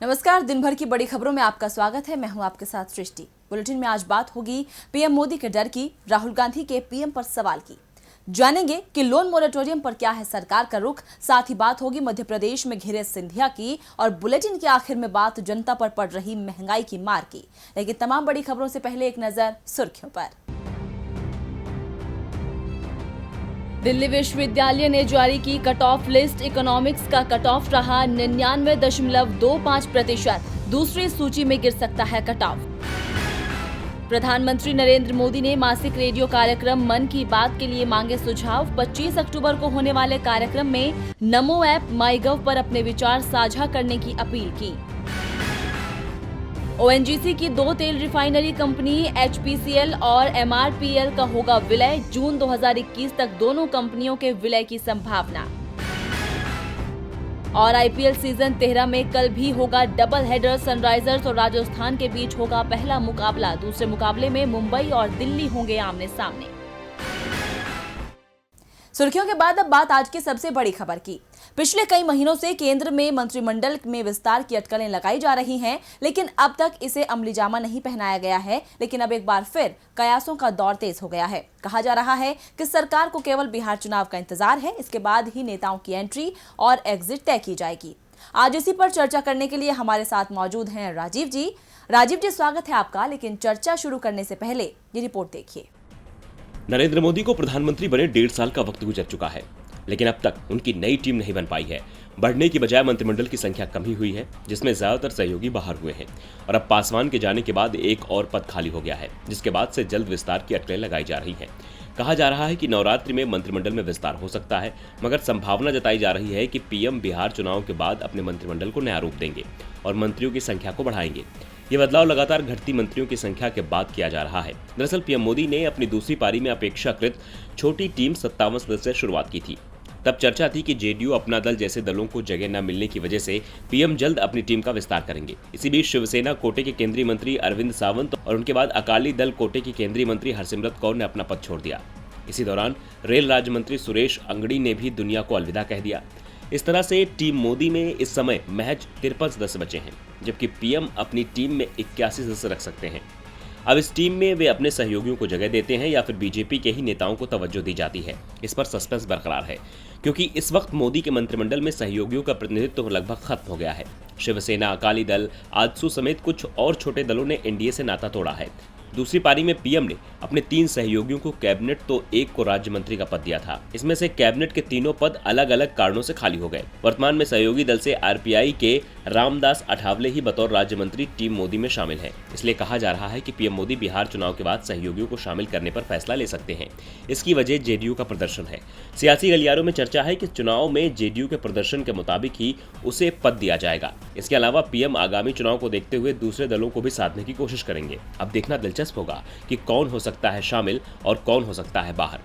नमस्कार। दिन भर की बड़ी खबरों में आपका स्वागत है। मैं हूं आपके साथ सृष्टि। बुलेटिन में आज बात होगी पीएम मोदी के डर की, राहुल गांधी के पीएम पर सवाल की। जानेंगे कि लोन मोरेटोरियम पर क्या है सरकार का रुख। साथ ही बात होगी मध्य प्रदेश में घिरे सिंधिया की, और बुलेटिन के आखिर में बात जनता पर पड़ रही महंगाई की मार की। लेकिन तमाम बड़ी खबरों से पहले एक नजर सुर्खियों पर। दिल्ली विश्वविद्यालय ने जारी की कट ऑफ लिस्ट। इकोनॉमिक्स का कट ऑफ रहा 99.25%। दूसरी सूची में गिर सकता है कट ऑफ। प्रधानमंत्री नरेंद्र मोदी ने मासिक रेडियो कार्यक्रम मन की बात के लिए मांगे सुझाव। 25 अक्टूबर को होने वाले कार्यक्रम में नमो ऐप, माईगव पर अपने विचार साझा करने की अपील की। ओएनजीसी की 2 तेल रिफाइनरी कंपनी एचपीसीएल और एमआरपीएल का होगा विलय। जून 2021 तक दोनों कंपनियों के विलय की संभावना। और आईपीएल सीजन 13 में कल भी होगा डबल हेडर। सनराइजर्स और राजस्थान के बीच होगा पहला मुकाबला। दूसरे मुकाबले में मुंबई और दिल्ली होंगे आमने सामने। सुर्खियों के बाद अब बात आज की सबसे बड़ी खबर की। पिछले कई महीनों से केंद्र में मंत्रिमंडल में विस्तार की अटकलें लगाई जा रही हैं, लेकिन अब तक इसे अमलीजामा नहीं पहनाया गया है। लेकिन अब एक बार फिर कयासों का दौर तेज हो गया है। कहा जा रहा है कि सरकार को केवल बिहार चुनाव का इंतजार है। इसके बाद ही नेताओं की एंट्री और एग्जिट तय की जाएगी। आज इसी पर चर्चा करने के लिए हमारे साथ मौजूद हैं राजीव जी। राजीव जी, स्वागत है आपका। लेकिन चर्चा शुरू करने से पहले ये रिपोर्ट देखिए। नरेंद्र मोदी को प्रधानमंत्री बने 1.5 साल का वक्त गुजर चुका है, लेकिन अब तक उनकी नई टीम नहीं बन पाई है। बढ़ने की बजाय मंत्रिमंडल की संख्या कम ही हुई है, जिसमें ज्यादातर सहयोगी बाहर हुए हैं। और अब पासवान के जाने के बाद एक और पद खाली हो गया है, जिसके बाद से जल्द विस्तार की अटकलें लगाई जा रही हैं। कहा जा रहा है कि नवरात्रि में मंत्रिमंडल में विस्तार हो सकता है, मगर संभावना जताई जा रही है कि पीएम बिहार चुनाव के बाद अपने मंत्रिमंडल को नया रूप देंगे और मंत्रियों की संख्या को बढ़ाएंगे। ये बदलाव लगातार घटती मंत्रियों की संख्या के बाद किया जा रहा है। दरअसल पीएम मोदी ने अपनी दूसरी पारी में अपेक्षाकृत छोटी टीम 57 सदस्य से शुरुआत की थी। तब चर्चा थी कि जेडीयू, अपना दल जैसे दलों को जगह न मिलने की वजह से पीएम जल्द अपनी टीम का विस्तार करेंगे। इसी बीच शिवसेना कोटे के केंद्रीय मंत्री अरविंद सावंत और उनके बाद अकाली दल कोटे की केंद्रीय मंत्री हरसिमरत कौर ने अपना पद छोड़ दिया। इसी दौरान रेल राज्य मंत्री सुरेश अंगड़ी ने भी दुनिया को अलविदा कह दिया। इस तरह से टीम मोदी में इस समय महज 53 सदस्य बचे हैं, जबकि पीएम अपनी टीम में 81 सदस्य रख सकते हैं। अब इस टीम में वे अपने सहयोगियों को जगह देते हैं या फिर बीजेपी के ही नेताओं को तवज्जो दी जाती है। इस पर सस्पेंस बरकरार है, क्योंकि इस वक्त मोदी के मंत्रिमंडल में सहयोगियों का प्रतिनिधित्व लगभग खत्म हो गया है। शिवसेना, अकाली दल, आजसू समेत कुछ और छोटे दलों ने एनडीए से नाता तोड़ा है। दूसरी पारी में पीएम ने अपने 3 सहयोगियों को कैबिनेट तो एक को राज्य मंत्री का पद दिया था। इसमें से कैबिनेट के तीनों पद अलग अलग कारणों से खाली हो गए। वर्तमान में सहयोगी दल से आरपीआई के रामदास अठावले ही बतौर राज्य मंत्री टीम मोदी में शामिल है। इसलिए कहा जा रहा है कि पीएम मोदी बिहार चुनाव के बाद सहयोगियों को शामिल करने पर फैसला ले सकते हैं। इसकी वजह जेडीयू का प्रदर्शन है। सियासी गलियारों में चर्चा है कि चुनाव में जेडीयू के प्रदर्शन के मुताबिक ही उसे पद दिया जाएगा। इसके अलावा पीएम आगामी चुनाव को देखते हुए दूसरे दलों को भी साधने की कोशिश करेंगे। अब देखना दिलचस्प होगा कि कौन हो सकता है शामिल और कौन हो सकता है बाहर।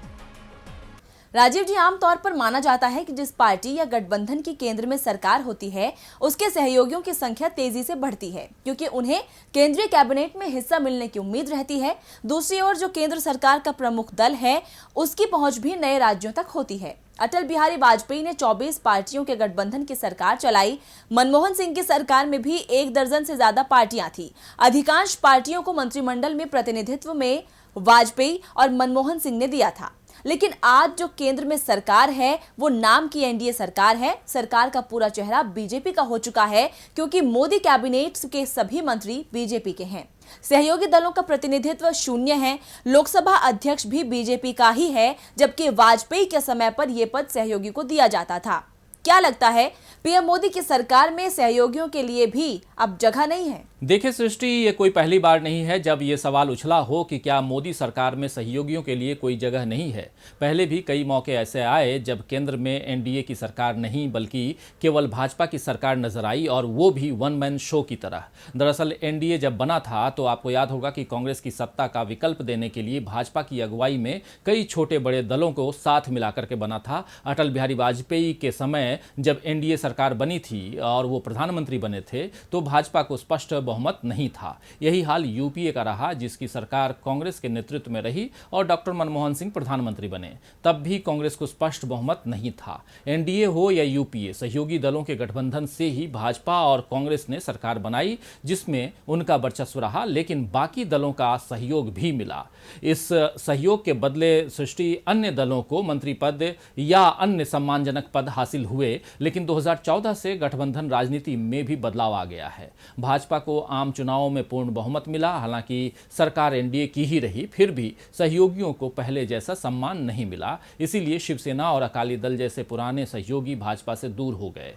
राजीव जी, आमतौर पर माना जाता है कि जिस पार्टी या गठबंधन की केंद्र में सरकार होती है, उसके सहयोगियों की संख्या तेजी से बढ़ती है, क्योंकि उन्हें केंद्रीय कैबिनेट में हिस्सा मिलने की उम्मीद रहती है। दूसरी ओर जो केंद्र सरकार का प्रमुख दल है, उसकी पहुंच भी नए राज्यों तक होती है। अटल बिहारी वाजपेयी ने 24 पार्टियों के गठबंधन की सरकार चलाई। मनमोहन सिंह की सरकार में भी 1 दर्जन से ज्यादा पार्टियां थी। अधिकांश पार्टियों को मंत्रिमंडल में प्रतिनिधित्व में वाजपेयी और मनमोहन सिंह ने दिया था। लेकिन आज जो केंद्र में सरकार है, वो नाम की एनडीए सरकार है। सरकार का पूरा चेहरा बीजेपी का हो चुका है, क्योंकि मोदी कैबिनेट के सभी मंत्री बीजेपी के हैं। सहयोगी दलों का प्रतिनिधित्व शून्य है। लोकसभा अध्यक्ष भी बीजेपी का ही है, जबकि वाजपेयी के समय पर यह पद सहयोगी को दिया जाता था। क्या लगता है, पीएम मोदी की सरकार में सहयोगियों के लिए भी अब जगह नहीं है? देखिए सृष्टि, ये कोई पहली बार नहीं है जब ये सवाल उछला हो कि क्या मोदी सरकार में सहयोगियों के लिए कोई जगह नहीं है। पहले भी कई मौके ऐसे आए जब केंद्र में एनडीए की सरकार नहीं बल्कि केवल भाजपा की सरकार नजर आई, और वो भी वन मैन शो की तरह। दरअसल एनडीए जब बना था तो आपको याद होगा कि कांग्रेस की सत्ता का विकल्प देने के लिए भाजपा की अगुवाई में कई छोटे बड़े दलों को साथ मिलाकर के बना था। अटल बिहारी वाजपेयी के समय जब एनडीए सरकार बनी थी और वो प्रधानमंत्री बने थे, तो भाजपा को स्पष्ट बहुमत नहीं था। यही हाल यूपीए का रहा, जिसकी सरकार कांग्रेस के नेतृत्व में रही और डॉक्टर मनमोहन सिंह प्रधानमंत्री बने। तब भी कांग्रेस को स्पष्ट बहुमत नहीं था। एनडीए हो या यूपीए, सहयोगी दलों के गठबंधन से ही भाजपा और कांग्रेस ने सरकार बनाई, जिसमें उनका वर्चस्व रहा, लेकिन बाकी दलों का सहयोग भी मिला। इस सहयोग के बदले सृष्टि अन्य दलों को मंत्री पद या अन्य सम्मानजनक पद हासिल हुए, लेकिन 2014 से गठबंधन राजनीति में भी बदलाव आ गया है। भाजपा को आम चुनावों में पूर्ण बहुमत मिला, हालांकि सरकार एनडीए की ही रही, फिर भी सहयोगियों को पहले जैसा सम्मान नहीं मिला। इसीलिए शिवसेना और अकाली दल जैसे पुराने सहयोगी भाजपा से दूर हो गए।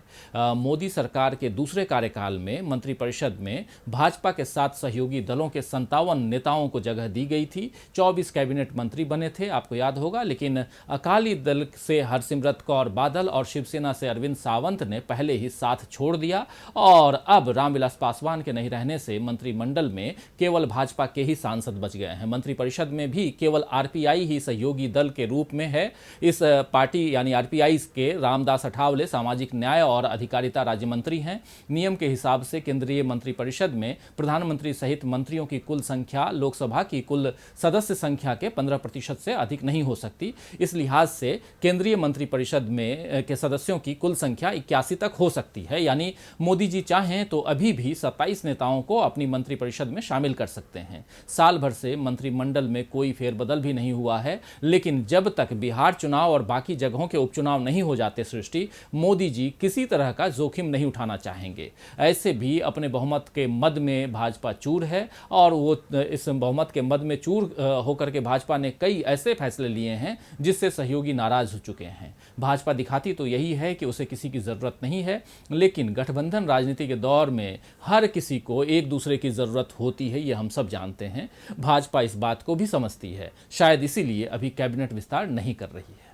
मोदी सरकार के दूसरे कार्यकाल में मंत्रिपरिषद में भाजपा के 7 सहयोगी दलों के 57 नेताओं को जगह दी गई थी। 24 कैबिनेट मंत्री बने थे, आपको याद होगा, लेकिन अकाली दल से हरसिमरत कौर बादल और शिवसेना से अरविंद सावंत ने पहले ही साथ छोड़ दिया और अब रामविलास पासवान के नहीं रहने से मंत्रिमंडल में केवल भाजपा के ही सांसद बच गए हैं। मंत्रिपरिषद में भी केवल आरपीआई ही सहयोगी दल के रूप में है। इस पार्टी यानी आरपीआई के रामदास अठावले सामाजिक न्याय और अधिकारिता राज्य मंत्री हैं। नियम के हिसाब से केंद्रीय मंत्रिपरिषद में प्रधानमंत्री सहित मंत्रियों की कुल संख्या लोकसभा की कुल सदस्य संख्या के 15% से अधिक नहीं हो सकती। इस लिहाज से केंद्रीय मंत्रिपरिषद में के सदस्यों की कुल संख्या 81 तक हो सकती है। यानी मोदी जी चाहें तो अभी भी 27 नेताओं को अपनी मंत्रिपरिषद में शामिल कर सकते हैं। साल भर से मंत्रिमंडल में कोई फेरबदल भी नहीं हुआ है, लेकिन जब तक बिहार चुनाव और बाकी जगहों के उपचुनाव नहीं हो जाते सृष्टि, मोदी जी किसी तरह का जोखिम नहीं उठाना चाहेंगे। ऐसे भी अपने बहुमत के मद में भाजपा चूर है और वो इस बहुमत के मद में चूर होकर के भाजपा ने कई ऐसे फैसले लिए हैं जिससे सहयोगी नाराज हो चुके हैं। भाजपा दिखाती तो यही है कि उसे किसी की जरूरत नहीं है, लेकिन गठबंधन राजनीति के दौर में हर किसी को एक दूसरे की जरूरत होती है, ये हम सब जानते हैं। भाजपा इस बात को भी समझती है, शायद इसीलिए अभी कैबिनेट विस्तार नहीं कर रही है।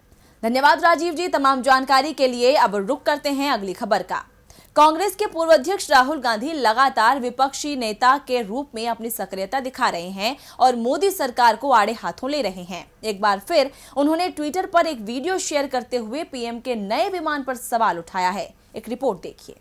धन्यवाद राजीव जी तमाम जानकारी के लिए। अब रुक करते हैं अगली खबर का। कांग्रेस के पूर्व अध्यक्ष राहुल गांधी लगातार विपक्षी नेता के रूप में अपनी सक्रियता दिखा रहे हैं और मोदी सरकार को आड़े हाथों ले रहे हैं। एक बार फिर उन्होंने ट्विटर पर एक वीडियो शेयर करते हुए पीएम के नए विमान पर सवाल उठाया है। एक रिपोर्ट देखिए।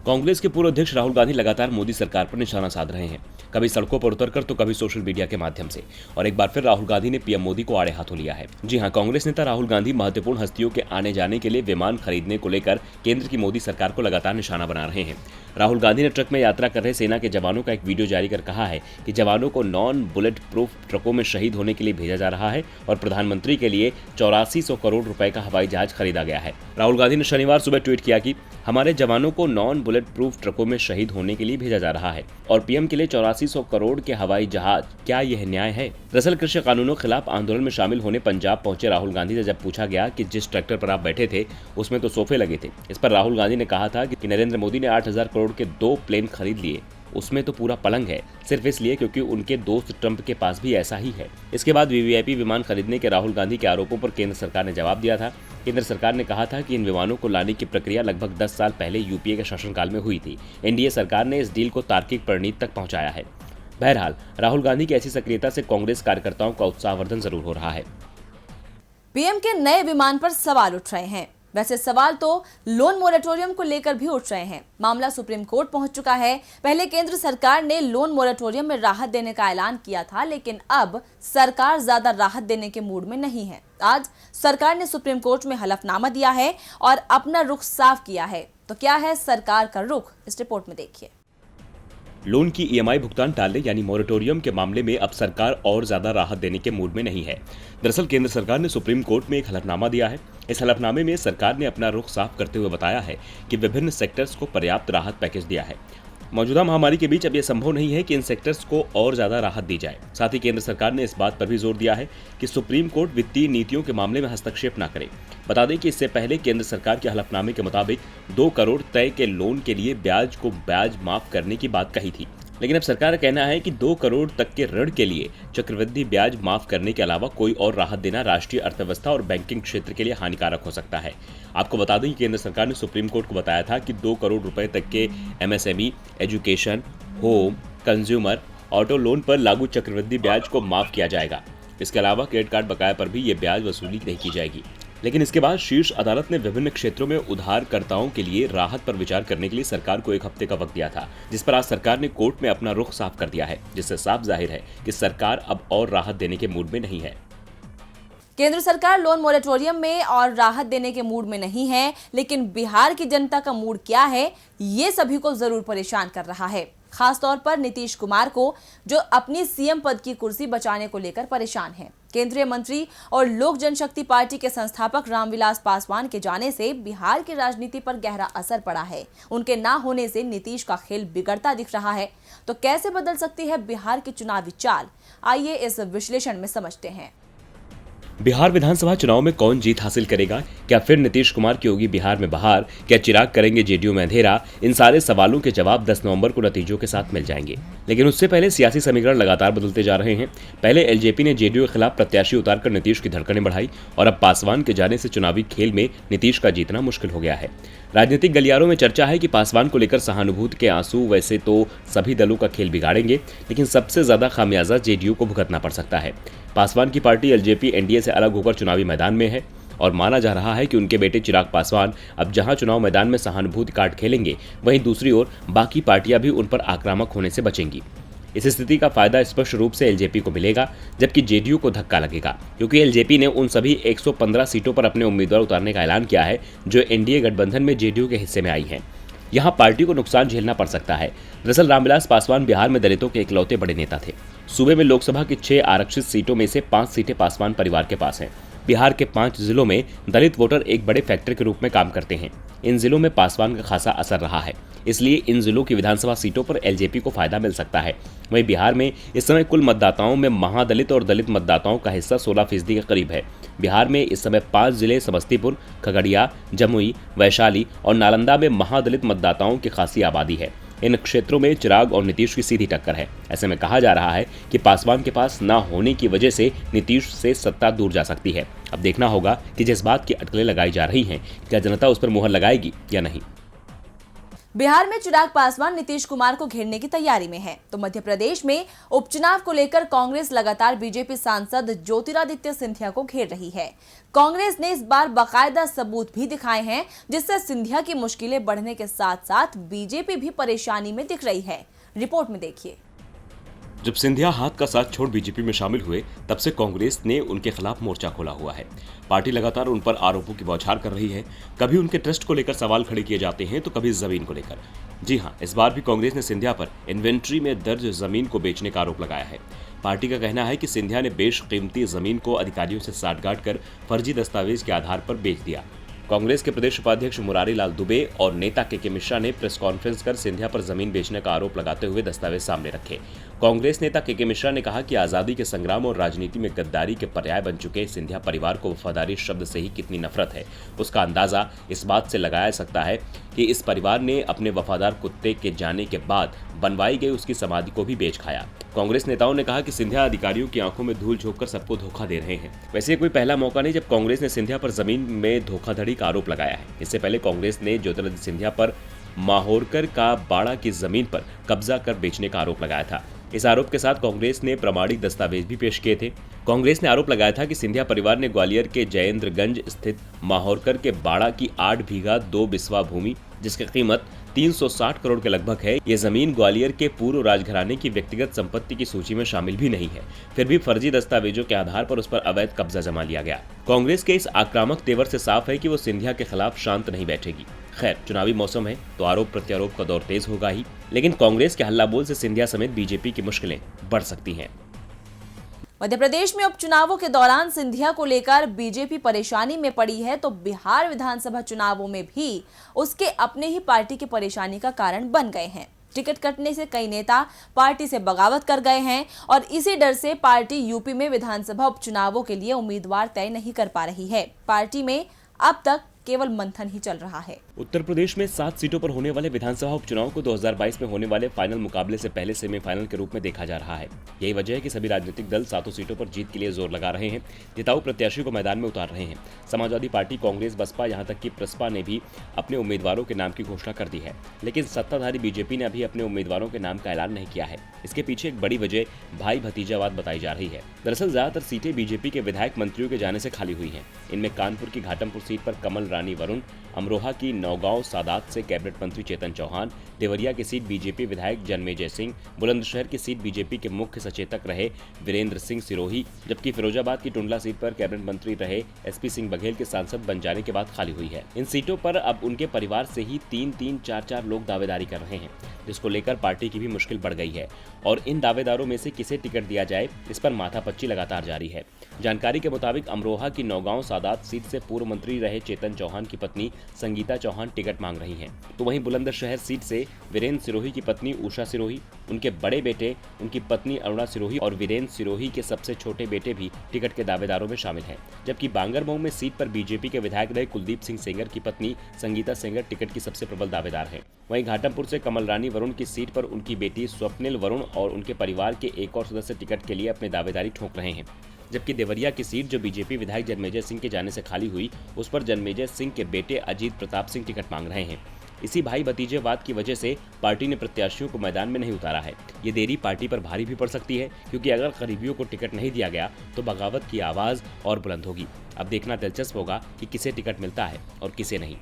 कांग्रेस के पूर्व अध्यक्ष राहुल गांधी लगातार मोदी सरकार पर निशाना साध रहे हैं, कभी सड़कों पर उतरकर तो कभी सोशल मीडिया के माध्यम से। और एक बार फिर राहुल गांधी ने पीएम मोदी को आड़े हाथों लिया है। जी हां, कांग्रेस नेता राहुल गांधी महत्वपूर्ण हस्तियों के आने जाने के लिए विमान खरीदने को लेकर केंद्र की मोदी सरकार को लगातार निशाना बना रहे हैं। राहुल गांधी ने ट्रक में यात्रा कर रहे सेना के जवानों का एक वीडियो जारी कर कहा है कि जवानों को नॉन बुलेट प्रूफ ट्रकों में शहीद होने के लिए भेजा जा रहा है और प्रधानमंत्री के लिए 8400 करोड़ रुपए का हवाई जहाज खरीदा गया है। राहुल गांधी ने शनिवार सुबह ट्वीट किया कि हमारे जवानों को नॉन बुलेट प्रूफ ट्रकों में शहीद होने के लिए भेजा जा रहा है और पीएम के लिए 8400 करोड़ के हवाई जहाज, क्या यह न्याय है? दरअसल कृषि कानूनों के खिलाफ आंदोलन में शामिल होने पंजाब पहुंचे राहुल गांधी से जब पूछा गया कि जिस ट्रैक्टर पर आप बैठे थे उसमें तो सोफे लगे थे, इस पर राहुल गांधी ने कहा था कि नरेंद्र मोदी ने 8000 करोड़ के 2 प्लेन खरीद लिए, उसमें तो पूरा पलंग है, सिर्फ इसलिए क्योंकि उनके दोस्त ट्रंप के पास भी ऐसा ही है। इसके बाद वीवीआईपी विमान खरीदने के राहुल गांधी के आरोपों पर केंद्र सरकार ने जवाब दिया था। केंद्र सरकार ने कहा था कि इन विमानों को लाने की प्रक्रिया लगभग 10 साल पहले यूपीए के शासनकाल में हुई थी। एनडीए सरकार ने इस डील को तार्किक परिणति तक पहुंचाया है। बहरहाल राहुल गांधी की ऐसी सक्रियता से कांग्रेस कार्यकर्ताओं का उत्साहवर्धन जरूर हो रहा है। पीएम के नए विमान पर सवाल उठ रहे हैं। वैसे सवाल तो लोन मोरेटोरियम को लेकर भी उठ रहे हैं। मामला सुप्रीम कोर्ट पहुंच चुका है। पहले केंद्र सरकार ने लोन मोरेटोरियम में राहत देने का ऐलान किया था, लेकिन अब सरकार ज्यादा राहत देने के मूड में नहीं है। आज सरकार ने सुप्रीम कोर्ट में हलफनामा दिया है और अपना रुख साफ किया है। तो क्या है सरकार का रुख, इस रिपोर्ट में देखिए। लोन की ईएमआई भुगतान टालने यानी मोरेटोरियम के मामले में अब सरकार और ज्यादा राहत देने के मूड में नहीं है। दरअसल केंद्र सरकार ने सुप्रीम कोर्ट में एक हलफनामा दिया है। इस हलफनामे में सरकार ने अपना रुख साफ करते हुए बताया है कि विभिन्न सेक्टर्स को पर्याप्त राहत पैकेज दिया है। मौजूदा महामारी के बीच अब यह संभव नहीं है कि इन सेक्टर्स को और ज्यादा राहत दी जाए। साथ ही केंद्र सरकार ने इस बात पर भी जोर दिया है कि सुप्रीम कोर्ट वित्तीय नीतियों के मामले में हस्तक्षेप न करे। बता दें कि इससे पहले केंद्र सरकार के हलफनामे के मुताबिक 2 करोड़ तय के लोन के लिए ब्याज माफ करने की बात कही थी, लेकिन अब सरकार का कहना है कि 2 करोड़ तक के ऋण के लिए चक्रवृद्धि ब्याज माफ करने के अलावा कोई और राहत देना राष्ट्रीय अर्थव्यवस्था और बैंकिंग क्षेत्र के लिए हानिकारक हो सकता है। आपको बता दें कि केंद्र सरकार ने सुप्रीम कोर्ट को बताया था कि 2 करोड़ रुपए तक के MSME, education, home, consumer, auto loan पर लागू चक्रवृद्धि ब्याज को माफ किया जाएगा। इसके अलावा क्रेडिट कार्ड बकाया पर भी ये ब्याज वसूली नहीं की जाएगी। लेकिन इसके बाद शीर्ष अदालत ने विभिन्न क्षेत्रों में उधारकर्ताओं के लिए राहत पर विचार करने के लिए सरकार को 1 हफ्ते का वक्त दिया था, जिस पर आज सरकार ने कोर्ट में अपना रुख साफ कर दिया है, जिससे साफ जाहिर है कि सरकार अब और राहत देने के मूड में नहीं है। केंद्र सरकार लोन मोरेटोरियम में और राहत देने के मूड में नहीं है, लेकिन बिहार की जनता का मूड क्या है, ये सभी को जरूर परेशान कर रहा है। खास तौर पर नीतीश कुमार को, जो अपनी सीएम पद की कुर्सी बचाने को लेकर परेशान हैं। केंद्रीय मंत्री और लोक जनशक्ति पार्टी के संस्थापक रामविलास पासवान के जाने से बिहार की राजनीति पर गहरा असर पड़ा है। उनके ना होने से नीतीश का खेल बिगड़ता दिख रहा है। तो कैसे बदल सकती है बिहार की चुनावी चाल, आइए इस विश्लेषण में समझते हैं। बिहार विधानसभा चुनाव में कौन जीत हासिल करेगा? क्या फिर नीतीश कुमार की होगी बिहार में बहार? क्या चिराग करेंगे जेडीयू में अंधेरा? इन सारे सवालों के जवाब 10 नवंबर को नतीजों के साथ मिल जाएंगे। लेकिन उससे पहले सियासी समीकरण लगातार बदलते जा रहे हैं। पहले एलजेपी ने जेडीयू के खिलाफ प्रत्याशी उतारकर नीतीश की धड़कनें बढ़ाई और अब पासवान के जाने से चुनावी खेल में नीतीश का जीतना मुश्किल हो गया है। राजनीतिक गलियारों में चर्चा है कि पासवान को लेकर सहानुभूति के आंसू वैसे तो सभी दलों का खेल बिगाड़ेंगे, लेकिन सबसे ज्यादा खामियाजा जेडीयू को भुगतना पड़ सकता है। पासवान की पार्टी एलजेपी एनडीए से अलग होकर चुनावी मैदान में है और माना जा रहा है कि उनके बेटे चिराग पासवान अब जहां चुनाव मैदान में सहानुभूति कार्ड खेलेंगे, वहीं दूसरी ओर बाकी पार्टियां भी उन पर आक्रामक होने से बचेंगी। इस स्थिति का फायदा स्पष्ट रूप से एलजेपी को मिलेगा, जबकि जेडीयू को धक्का लगेगा, क्योंकि एलजेपी ने उन सभी 115 सीटों पर अपने उम्मीदवार उतारने का ऐलान किया है जो एनडीए गठबंधन में जेडीयू के हिस्से में आई हैं। यहां पार्टी को नुकसान झेलना पड़ सकता है। दरअसल रामविलास पासवान बिहार में दलितों के इकलौते बड़े नेता थे। सूबे में लोकसभा की 6 आरक्षित सीटों में से 5 सीटें पासवान परिवार के पास हैं। बिहार के 5 जिलों में दलित वोटर एक बड़े फैक्टर के रूप में काम करते हैं। इन जिलों में पासवान का खासा असर रहा है, इसलिए इन जिलों की विधानसभा सीटों पर एलजेपी को फायदा मिल सकता है। वहीं बिहार में इस समय कुल मतदाताओं में महादलित और दलित मतदाताओं का हिस्सा 16% के करीब है। बिहार में इस समय 5 जिले समस्तीपुर, खगड़िया, जमुई, वैशाली और नालंदा में महादलित मतदाताओं की खासी आबादी है। इन क्षेत्रों में चिराग और नीतीश की सीधी टक्कर है। ऐसे में कहा जा रहा है कि पासवान के पास न होने की वजह से नीतीश से सत्ता दूर जा सकती है। अब देखना होगा कि जिस बात की अटकलें लगाई जा रही हैं, क्या जनता उस पर मुहर लगाएगी या नहीं। बिहार में चिराग पासवान नीतीश कुमार को घेरने की तैयारी में है, तो मध्य प्रदेश में उपचुनाव को लेकर कांग्रेस लगातार बीजेपी सांसद ज्योतिरादित्य सिंधिया को घेर रही है। कांग्रेस ने इस बार बाकायदा सबूत भी दिखाए हैं, जिससे सिंधिया की मुश्किलें बढ़ने के साथ साथ बीजेपी भी परेशानी में दिख रही है। रिपोर्ट में देखिए। जब सिंधिया हाथ का साथ छोड़ बीजेपी में शामिल हुए, तब से कांग्रेस ने उनके खिलाफ मोर्चा खोला हुआ है। पार्टी लगातार उन पर आरोपों की बौछार कर रही है। कभी उनके ट्रस्ट को लेकर सवाल खड़े किए जाते हैं, तो कभी जमीन को लेकर। जी हां, इस बार भी कांग्रेस ने सिंधिया पर इन्वेंट्री में दर्ज जमीन को बेचने का आरोप लगाया है। पार्टी का कहना है कि सिंधिया ने बेशकीमती जमीन को अधिकारियों से साठगांठ कर फर्जी दस्तावेज के आधार पर बेच दिया। कांग्रेस के प्रदेश उपाध्यक्ष मुरारी लाल दुबे और नेता के मिश्रा ने प्रेस कॉन्फ्रेंस कर सिंधिया पर जमीन बेचने का आरोप लगाते हुए दस्तावेज सामने रखे। कांग्रेस नेता के मिश्रा ने कहा कि आजादी के संग्राम और राजनीति में गद्दारी के पर्याय बन चुके सिंधिया परिवार को वफादारी शब्द से ही कितनी नफरत है, उसका अंदाजा इस बात से लगाया सकता है कि इस परिवार ने अपने वफादार कुत्ते के जाने के बाद बनवाई गई उसकी समाधि को भी बेच खाया। कांग्रेस नेताओं ने कहा कि सिंधिया अधिकारियों की आंखों में धूल झोंककर सबको धोखा दे रहे हैं। वैसे ये कोई पहला मौका नहीं जब कांग्रेस ने सिंधिया पर जमीन में धोखाधड़ी का आरोप लगाया है। इससे पहले कांग्रेस ने ज्योतिरादित्य सिंधिया पर माहौरकर का बाड़ा की जमीन पर कब्जा कर बेचने का आरोप लगाया था। इस आरोप के साथ कांग्रेस ने प्रामाणिक दस्तावेज भी पेश किए थे। कांग्रेस ने आरोप लगाया था कि सिंधिया परिवार ने ग्वालियर के जयेंद्रगंज स्थित माहौरकर के बाड़ा की 8 बीघा 2 बिस्वा भूमि, जिसकी कीमत 360 करोड़ के लगभग है, ये जमीन ग्वालियर के पूर्व राजघराने की व्यक्तिगत संपत्ति की सूची में शामिल भी नहीं है। फिर भी फर्जी दस्तावेजों के आधार पर उस पर अवैध कब्जा जमा लिया गया। कांग्रेस के इस आक्रामक तेवर से साफ है कि वो सिंधिया के खिलाफ शांत नहीं बैठेगी। खैर, चुनावी मौसम है तो आरोप प्रत्यारोप का दौर तेज होगा ही, लेकिन कांग्रेस के हल्लाबोल से सिंधिया समेत बीजेपी की मुश्किलें बढ़ सकती हैं। मध्य प्रदेश में उपचुनावों के दौरान सिंधिया को लेकर बीजेपी परेशानी में पड़ी है, तो बिहार विधानसभा चुनावों में भी उसके अपने ही पार्टी की परेशानी का कारण बन गए हैं। टिकट कटने से कई नेता पार्टी से बगावत कर गए हैं और इसी डर से पार्टी यूपी में विधानसभा उपचुनावों के लिए उम्मीदवार तय नहीं कर पा रही है। पार्टी में अब तक केवल मंथन ही चल रहा है। उत्तर प्रदेश में 7 सीटों पर होने वाले विधानसभा उपचुनाव को 2022 में होने वाले फाइनल मुकाबले से पहले सेमीफाइनल के रूप में देखा जा रहा है। यही वजह है कि सभी राजनीतिक दल 7 सीटों पर जीत के लिए जोर लगा रहे हैं, जिताऊ प्रत्याशियों को मैदान में उतार रहे हैं। समाजवादी पार्टी, कांग्रेस, बसपा, यहाँ तक कि प्रसपा ने भी अपने उम्मीदवारों के नाम की घोषणा कर दी है, लेकिन सत्ताधारी बीजेपी ने अभी अपने उम्मीदवारों के नाम का ऐलान नहीं किया है। इसके पीछे एक बड़ी वजह भाई भतीजावाद बताई जा रही है। दरअसल ज्यादातर सीटें बीजेपी के विधायक मंत्रियों के जाने से खाली हुई हैं। इनमें कानपुर की घाटमपुर सीट पर कमल रानी वरुण, अमरोहा की नौगांव सादात से कैबिनेट मंत्री चेतन चौहान, देवरिया की सीट बीजेपी विधायक जन्मेजय सिंह, बुलंदशहर की सीट बीजेपी के मुख्य सचेतक रहे वीरेंद्र सिंह सिरोही, जबकि फिरोजाबाद की टुंडला सीट पर कैबिनेट मंत्री रहे एसपी सिंह बघेल के सांसद बन जाने के बाद खाली हुई है। इन सीटों पर अब उनके परिवार से ही 3-3, 4-4 लोग दावेदारी कर रहे हैं, जिसको लेकर पार्टी की भी मुश्किल बढ़ गई है और इन दावेदारों में से किसे टिकट दिया जाए, इस पर माथापच्ची लगातार जारी है। जानकारी के मुताबिक अमरोहा की नौगांव सादात सीट से पूर्व मंत्री रहे चेतन चौहान की पत्नी संगीता चौहान टिकट मांग रही हैं, तो वहीं बुलंदशहर सीट से वीरेंद्र सिरोही की पत्नी उषा सिरोही, उनके बड़े बेटे, उनकी पत्नी अरुणा सिरोही और वीरेंद्र सिरोही के सबसे छोटे बेटे भी टिकट के दावेदारों में शामिल हैं। जबकि बांगरमऊ में सीट पर बीजेपी के विधायक रहे कुलदीप सिंह सेंगर की पत्नी संगीता सेंगर टिकट की सबसे प्रबल दावेदार हैं। वहीं घाटमपुर से कमल रानी वरुण की सीट पर उनकी बेटी स्वप्निल वरुण और उनके परिवार के एक और सदस्य टिकट के लिए अपनी दावेदारी ठोक रहे हैं। जबकि देवरिया की सीट जो बीजेपी विधायक जन्मेजय सिंह के जाने से खाली हुई, उस पर जन्मेजय सिंह के बेटे अजीत प्रताप सिंह टिकट मांग रहे हैं। इसी भाई भतीजेवाद की वजह से पार्टी ने प्रत्याशियों को मैदान में नहीं उतारा है। ये देरी पार्टी पर भारी भी पड़ सकती है, क्योंकि अगर करीबियों को टिकट नहीं दिया गया तो बगावत की आवाज और बुलंद होगी। अब देखना दिलचस्प होगा कि किसे टिकट मिलता है और किसे नहीं।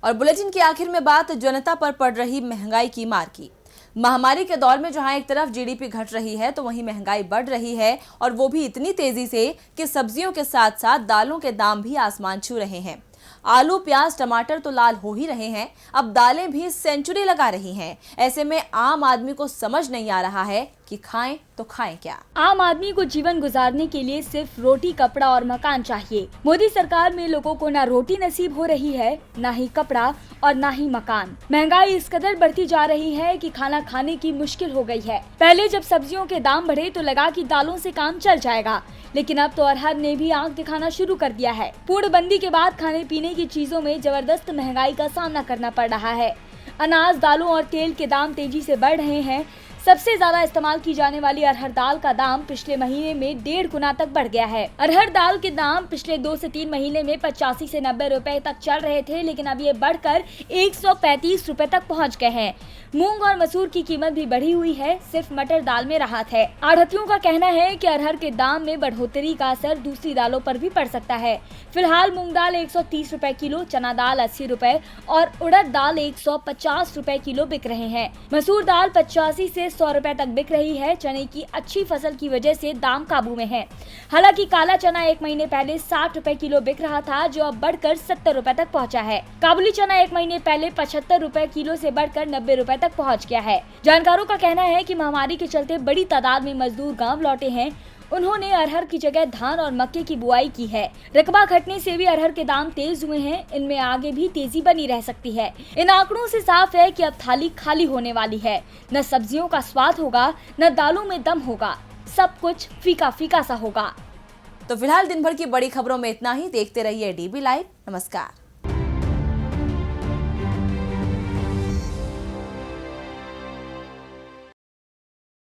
और बुलेटिन के आखिर में बात जनता पर पड़ रही महंगाई की मार की। महामारी के दौर में जहां एक तरफ जीडीपी घट रही है तो वहीं महंगाई बढ़ रही है, और वो भी इतनी तेजी से कि सब्जियों के साथ साथ दालों के दाम भी आसमान छू रहे हैं। आलू, प्याज, टमाटर तो लाल हो ही रहे हैं, अब दालें भी सेंचुरी लगा रही हैं। ऐसे में आम आदमी को समझ नहीं आ रहा है कि खाएं तो खाएं क्या। आम आदमी को जीवन गुजारने के लिए सिर्फ रोटी, कपड़ा और मकान चाहिए। मोदी सरकार में लोगों को ना रोटी नसीब हो रही है, ना ही कपड़ा और ना ही मकान। महंगाई इस कदर बढ़ती जा रही है कि खाना खाने की मुश्किल हो गई है। पहले जब सब्जियों के दाम बढ़े तो लगा कि दालों से काम चल जाएगा, लेकिन अब तो अरहर ने भी आंख दिखाना शुरू कर दिया है। पूर्णबंदी के बाद खाने पीने की चीजों में जबरदस्त महंगाई का सामना करना पड़ रहा है। अनाज, दालों और तेल के दाम तेजी से बढ़ रहे हैं। सबसे ज्यादा इस्तेमाल की जाने वाली अरहर दाल का दाम पिछले महीने में 1.5 गुना तक बढ़ गया है। अरहर दाल के दाम पिछले 2 से 3 महीने में 85 से 90 रुपए तक चल रहे थे, लेकिन अब ये बढ़कर 135 रुपए तक पहुंच गए हैं। मूंग और मसूर की कीमत भी बढ़ी हुई है, सिर्फ मटर दाल में राहत है। आढ़तियों का कहना है कि अरहर के दाम में बढ़ोतरी का असर दूसरी दालों पर भी पड़ सकता है। फिलहाल मूंग दाल 130 रुपए किलो, चना दाल 80 रुपए और उड़द दाल 150 रुपए किलो बिक रहे हैं। मसूर दाल 85 से 100 रुपए तक बिक रही है। चने की अच्छी फसल की वजह से दाम काबू में है। हालांकि काला चना 1 महीने पहले 60 रुपए किलो बिक रहा था, जो अब बढ़कर 70 रुपए तक पहुंचा है। काबुली चना 1 महीने पहले 75 रुपए किलो से बढ़कर 90 रुपए तक पहुंच गया है। जानकारों का कहना है कि महामारी के चलते बड़ी तादाद में मजदूर गांव लौटे हैं। उन्होंने अरहर की जगह धान और मक्के की बुआई की है। रकबा घटने से भी अरहर के दाम तेज हुए हैं। इनमें आगे भी तेजी बनी रह सकती है। इन आंकड़ों से साफ है कि अब थाली खाली होने वाली है। न सब्जियों का स्वाद होगा, न दालों में दम होगा। सब कुछ फीका फीका सा होगा। तो फिलहाल दिन भर की बड़ी खबरों में इतना ही। देखते रहिए डीबी लाइव। नमस्कार।